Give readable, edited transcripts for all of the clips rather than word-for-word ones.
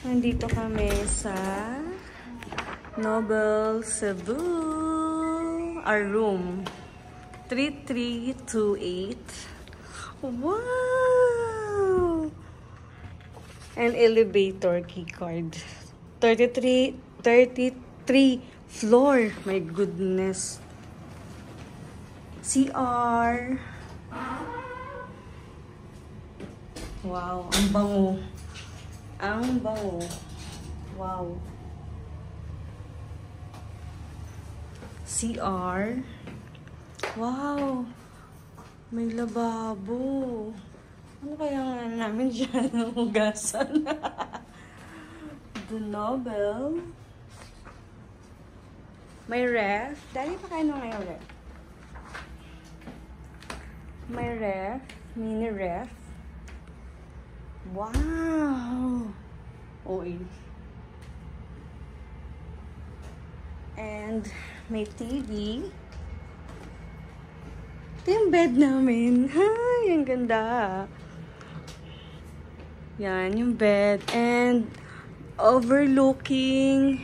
Nandito kami sa Noble Cebu. Our room. 3328. Wow! An elevator keycard. 33 floor. My goodness. CR. Wow, ang bango. Ang bango. Wow. CR. Wow. May lababo. Ano kaya nga namin dyan ang hugasan? The Noble. May ref. Dali pa kayo nung ngayon ref. May ref. Mini ref. Wow! OA. And may TV. Ito yung bed namin. Ay, ang ganda. Yan, yung bed. And overlooking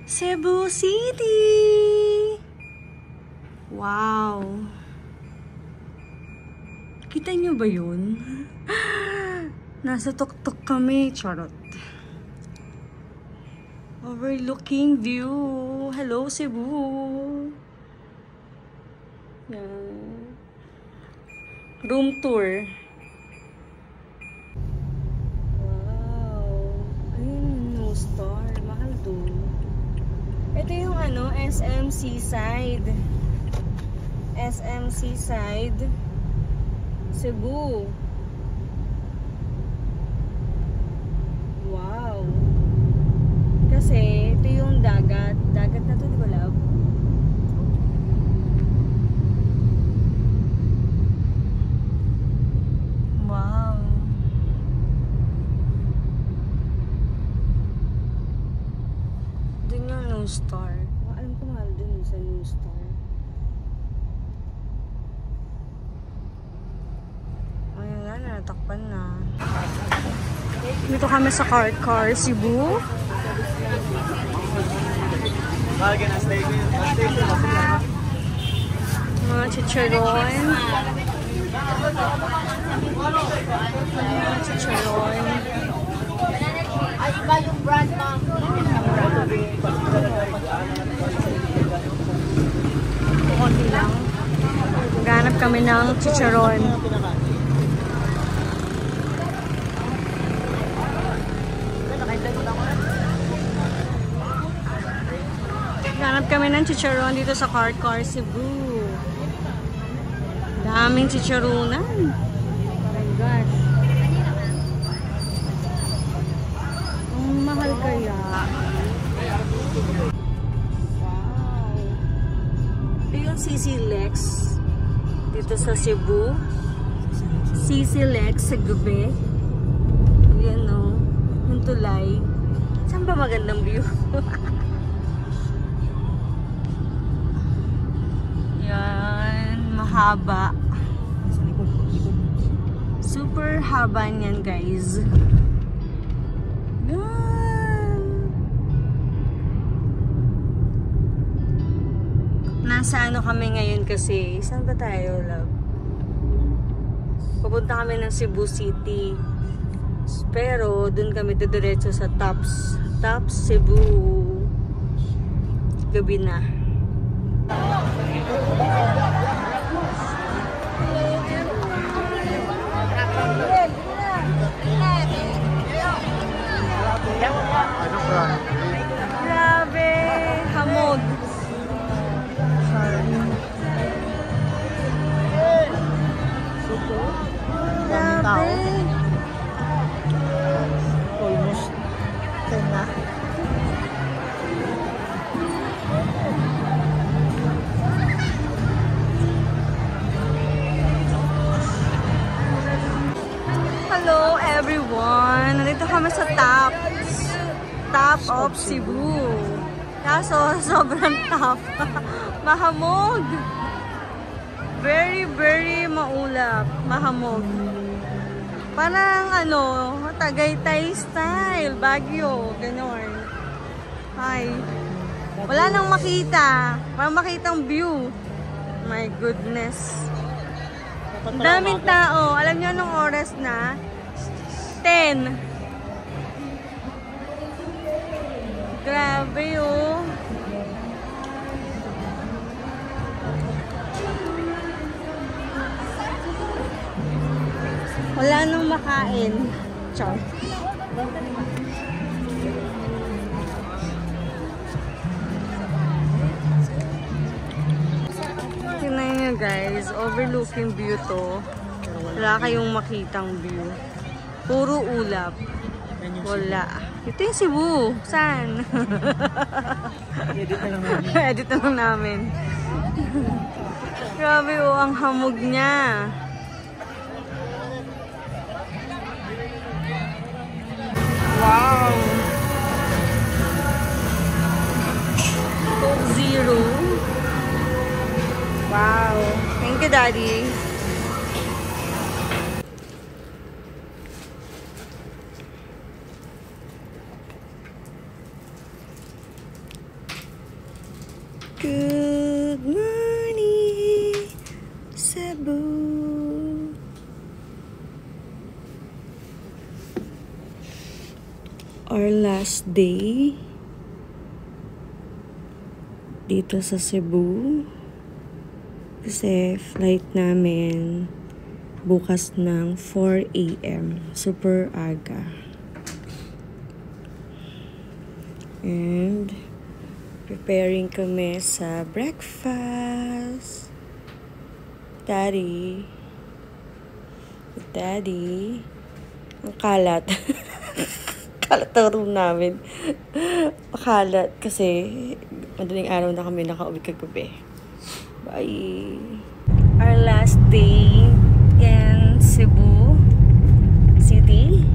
Cebu City. Wow! Kita nyo ba yun? Nasa tuktok kami. Charot. Overlooking view. Hello, Cebu. Yan. Room tour. Wow. Ayun, no star. Mahal doon. Ito yung ano, SM Seaside. SM Seaside. Cebu. Wow. Kasi, ito yung dagat. Dagat na to, di ba, love? Wow. Dun yung New Star. Alam ko mahal dun sa New Star. Ayun nga, natakpan na. Dito kami sa Car Cebu. Mga chicharon. Mga chicharon. Ay, iba yung brand, ma'am. Konti lang. Ganap kami ng chicharon. Hanap kami ng chicharon dito sa Car Cebu. Daming chicharonan. Oh my gosh. Ang mahal kaya. Wow. Ito yung CC Lex dito sa Cebu. CC Lex sa gabi. Yan o. Yung tulay. Saan ba magandang view? Yan, mahaba. Super haba niyan, guys. Yan. Nasa ano kami ngayon kasi? Saan ba tayo, love? Pupunta kami ng Cebu City. Pero, dun kami didiretso sa Tops Cebu. Gabi na. Grabe! Hamog! Grabe! Almost 10 na. Hello everyone! Nandito kami sa top of Cebu. Kaso, sobrang top. Mahamog. Very, very maulap. Mahamog. Parang ano, Tagaytay style, Baguio, gano'n. Hi. Wala nang makita. Parang makitang view. My goodness. Ang daming tao. Alam niyo anong oras na? 10. Grabe oh. Wala nang makain. Char. Tingnan nyo guys, overlooking view to. Wala kayong makitang view. Puro ulap. Wala. Ito yung Cebu. Saan? Edit na lang namin. Edit na lang namin. Grabe oh, ang hamog niya. Wow! Coke Zero. Wow! Thank you, Daddy. Good morning, Cebu. Our last day dito sa Cebu kasi flight namin bukas ng 4 AM, super aga. And preparing kami sa breakfast. Daddy, ang kalat. Kalat ang room namin. Makalat kasi madaling araw na kami nakauwi kagabi. Bye! Our last day in Cebu City.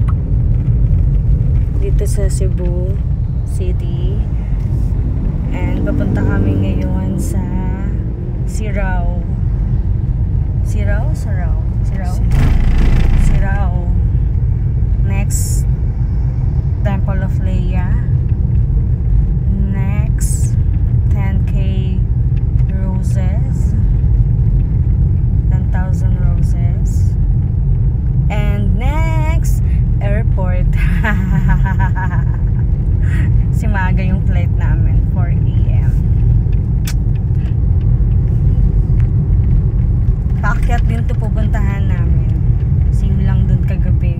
Dito sa Cebu City. And papunta kami ngayon sa Sirao. Next, Temple of Leia. Next, 10K roses. 10,000 roses. And next, airport. Si maaga yung flight namin, 4 AM. Paakyat din to pupuntahan namin. Same lang dun kagabi.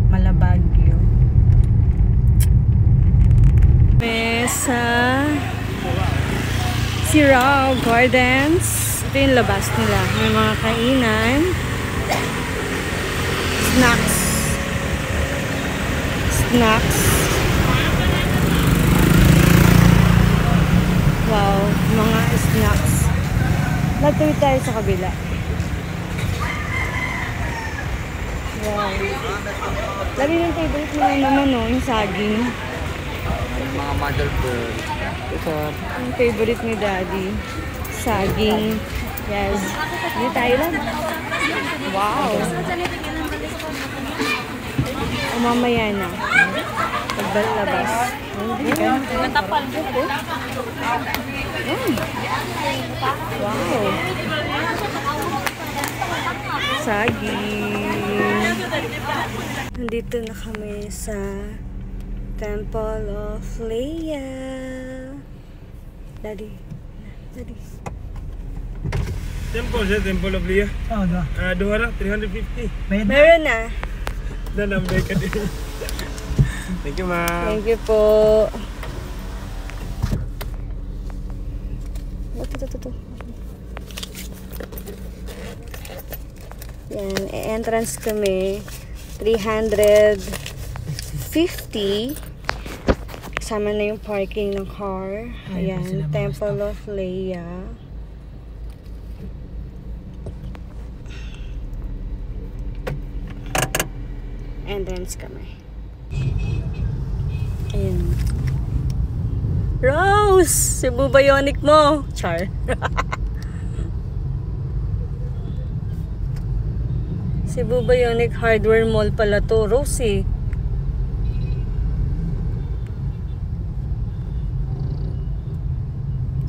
Malabagyo. Sa Sirao Gardens. Ito yung labas nila. May mga kainan. Snacks. Wow, mga snacks. Natuloy tayo sa kabila. Wow. Lagi yung favorite nila naman, no? Yung saging. Yung mga mother bird. Ito. Yung favorite ni Daddy. Saging. Yes. Hindi tayo lang. Wow. O mamaya na. Pagbalabas. Matapal. Wow. Saging. Nandito na kami sa Temple of Leia. Daddy. Temple of Leia. Oh, no. Duhara, 350. Meron na. Nanambay ka din. Thank you, ma'am. Thank you po. Ito. Yan, entrance kami. 350. Kasama na yung parking ng car. Ayan, Temple of Leia. Entrance kami. Ayan. Rose! Cebu Bionic mo! Char. Cebu Bionic Hardware Mall pala to, Rose eh.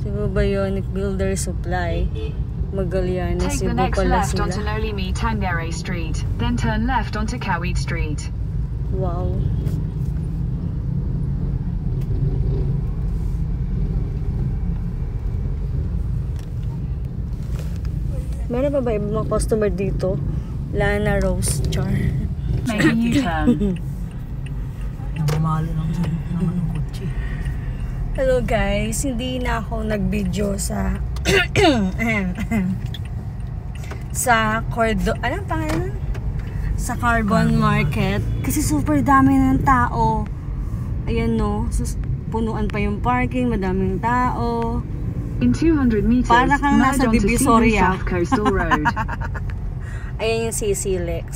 Cebu Bionic Builder Supply. Magallanes, Take the Cebu next pala left onto sila. Lolimi Tangere Street, then turn left onto Kawit Street. Wow. Meron pa ba ibang mga customer dito? Lana Rose Char. Make a U-turn. Namamalo lang sa naman ng kotse. Hello guys, hindi na ako nag-video sa sa ano pangalan? Sa Carbon Market kasi super dami ng tao. Ayan no, punuan pa yung parking, madaming tao. In 200 meters, Para kang merge nasa onto Cebu Divisoria. South Coastal Road. Ayan yung CC Lex.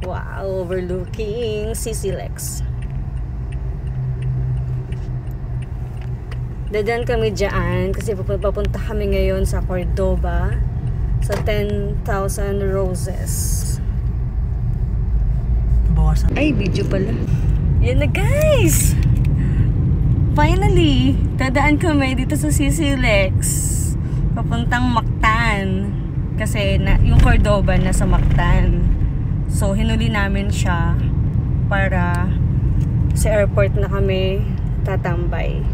Wow, overlooking CC Lex. Dadan kami dyan kasi papunta kami ngayon sa Cordoba sa 10,000 Roses. Bawasan. Ay, video pala. Yan na guys! Finally, dadaan kami dito sa CC Lex. Papuntang Mactan. Kasi yung Cordoba nasa Mactan. So, hinuli namin siya para sa airport na kami tatambay.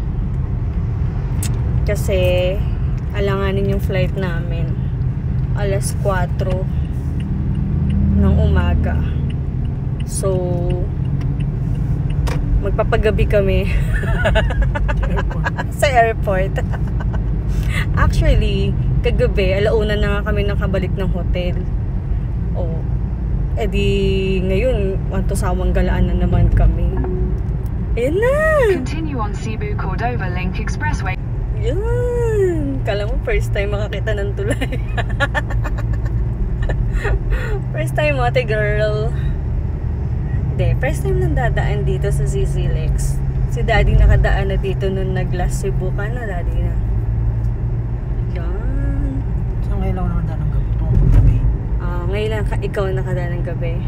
Kasi alanganin yung flight namin. Alas 4 ng umaga. So, magpapagabi kami sa airport. Actually, kagabi, alauna na nga kami nakabalik ng hotel. Oh, edi ngayon, sawang galaan na naman kami. Ayan na! Continue on Cebu Cordova Link Expressway. Yan! Kala mo first time makakita ng tulay. First time ate girl. Hindi, first time nang dadaan dito sa CC Lex. Si daddy nakadaan na dito nung nag-last Cebu ka na, daddy na. Yan. So ngayon lang naman daan ng gabi. Ngayon lang ikaw nakadaan ng gabi.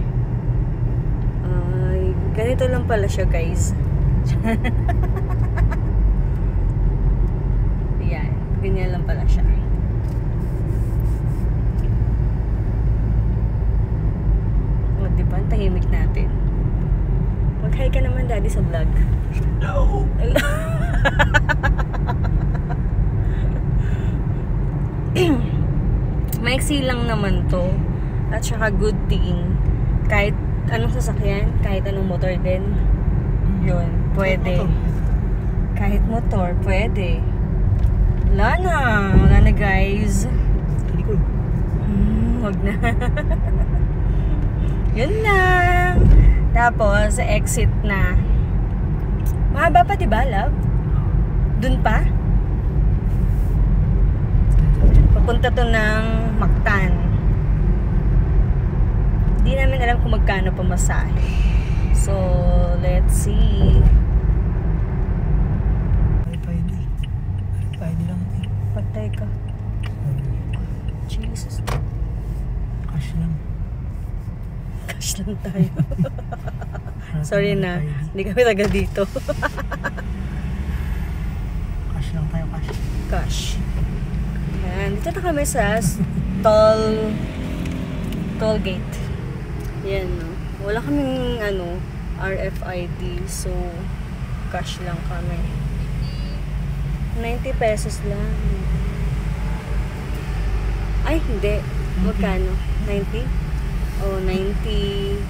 Ganito lang pala siya guys. Yan, ganyan lang pala siya. O, diba? Ang tahimik natin. Mag-hi ka naman, daddy, sa vlog. No! Maiksi lang naman to. At saka good thing. Kahit anong sasakyan, kahit anong motor din. Yun, pwede. Kahit motor, pwede. Wala na guys. Likod. Wag na. Yun lang. Tapos, exit na. Mahaba pa, diba, love? Dun pa? Papunta to ng Mactan. Hindi namin alam kung magkano pamasahe. So, let's see. Pwede lang ito. Patay ka. Jesus. Cash lang. Cash lang tayo. Sorry na. Hindi kami taga dito. Cash lang tayo, cash. Cash. Ayan. Dito na kami sa toll gate. Yan, no. Wala kaming, RFID. So, cash lang kami. 90 pesos lang. Ay, hindi. Magkano? 90? Oh, 90.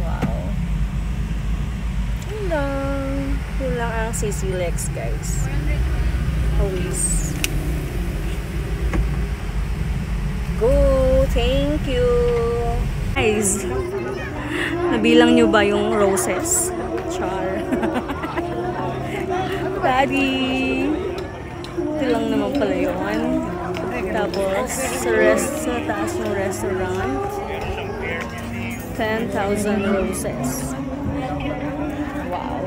Wow. Yun lang. Yun lang ang CC Lex, guys. Always. Go! Thank you! Guys, nabilang nyo ba yung roses? Char. Daddy! Ito lang naman pala yun. Tapos, sa taas ng restaurant, 10,000 roses. Wow.